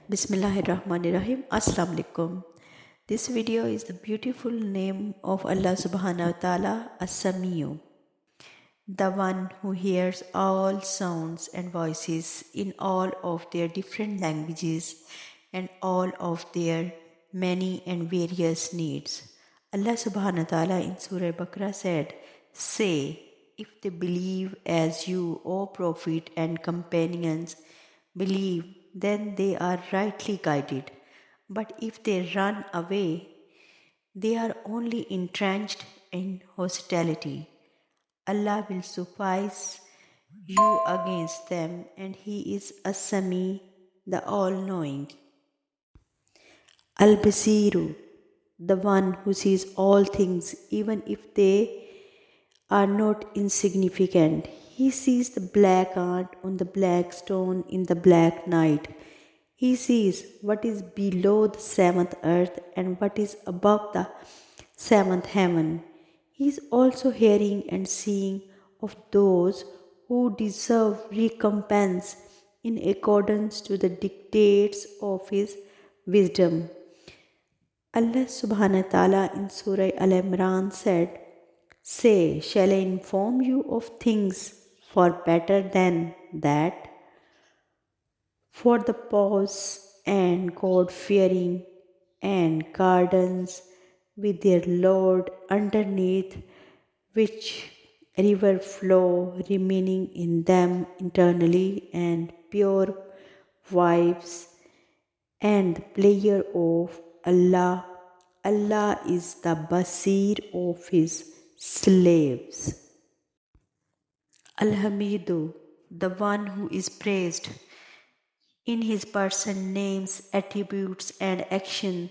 Bismillahirrahmanirrahim. Assalamu alaikum. This video is the beautiful name of Allah Subhanahu wa Ta'ala, As-Sami'u, the one who hears all sounds and voices in all of their different languages and all of their many and various needs. Allah Subhanahu wa Ta'ala in Surah Baqarah said, "Say, if they believe as you, O Prophet and companions, believe, then they are rightly guided. But if they run away, they are only entrenched in hostility. Allah will suffice you against them, and He is As-Sami, the All-Knowing. Al-Basiru, the one who sees all things, even if they are not insignificant. He sees the black ant on the black stone in the black night. He sees what is below the seventh earth and what is above the seventh heaven. He is also hearing and seeing of those who deserve recompense in accordance to the dictates of His wisdom. Allah subhanahu wa ta'ala in Surah Al-Imran said, "Say, shall I inform you of things for better than that? For the pious and God-fearing and gardens with their Lord underneath which river flow, remaining in them eternally, and pure wives and the pleasure of Allah. Allah is the Basir of His slaves." Al-Hamidu, the one who is praised in His person, names, attributes, and action.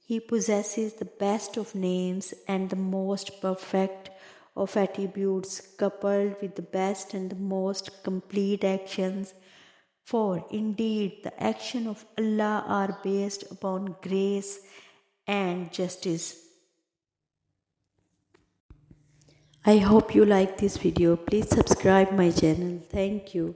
He possesses the best of names and the most perfect of attributes, coupled with the best and the most complete actions. For indeed, the actions of Allah are based upon grace and justice. I hope you like this video. Please subscribe my channel. Thank you.